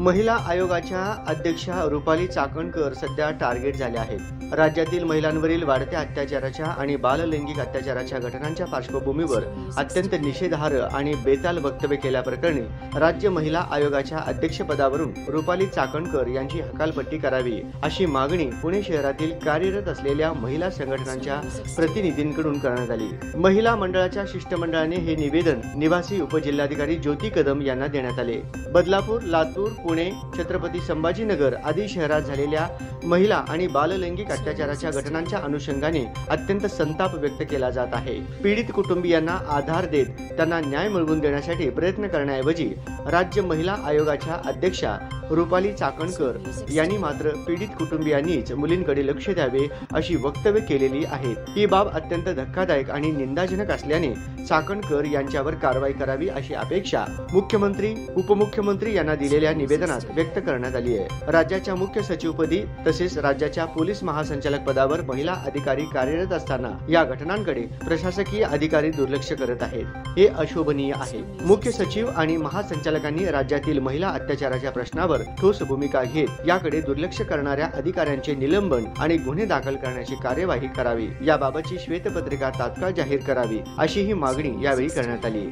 महिला आयोगाच्या अध्यक्षा रुपाली चाकणकर सध्या टार्गेट झाल्या आहेत। राज्यातील महिलांवरील वाढत्या अत्याचाराच्या आणि बाललैंगिक अत्याचाराच्या घटनांच्या पार्श्वभूमीवर अत्यंत निषेधार्ह आणि बेताल वक्तव्य केल्याप्रकरणी राज्य महिला आयोगाच्या अध्यक्षपदावरून रुपाली चाकणकर यांची हकालपट्टी करावी अशी मागणी पुणे शहरातील कार्यरत असलेल्या महिला संघटनांच्या प्रतिनिधींकडून करण्यात आली। महिला मंडळाच्या शिष्टमंडळाने हे निवेदन निवासी उपजिल्हाधिकारी ज्योती कदम यांना देण्यात आले। बदलापूर, लातूर, पुणे, छत्रपती संभाजीनगर आदी शहरात झालेल्या महिला आणि बाललैंगिक अत्याचाराच्या घटनांच्या अनुषंगाने अत्यंत संताप व्यक्त केला जात आहे। पीडित कुटुंबियांना आधार देत त्यांना न्याय मिळवून देण्यासाठी प्रयत्न करण्याऐवजी राज्य महिला आयोगाच्या अध्यक्षा रुपाली चाकणकर यांनी मात्र पीडित कुटुंबियांनीच मुलींकडे लक्ष द्यावे अशी वक्तव्य केलेली आहेत। ही बाब अत्यंत धक्कादायक आणि निंदाजनक असल्याने चाकणकर यांच्यावर कारवाई करावी अशी अपेक्षा मुख्यमंत्री, उपमुख्यमंत्री यांना दिलेल्या निवेदनात व्यक्त करण्यात आली आहे। राज्याच्या मुख्य सचिवपदी तसेच राज्याच्या पोलीस महासंचालक पदावर महिला अधिकारी कार्यरत असताना या घटनांकडे प्रशासकीय अधिकारी दुर्लक्ष करत आहेत। हे अशोभनीय आहे। मुख्य सचिव आणि महासंचालकांनी राज्यातील महिला अत्याचाराच्या प्रश्नावर ठोस भूमिका घेत याकडे दुर्लक्ष करणाऱ्या अधिकाऱ्यांचे निलंबन आणि गुन्हे दाखल करण्याची कार्यवाही करावी। याबाबतची श्वेतपत्रिका तात्काळ जाहीर करावी अशी ही मागणी यावेळी करण्यात आली।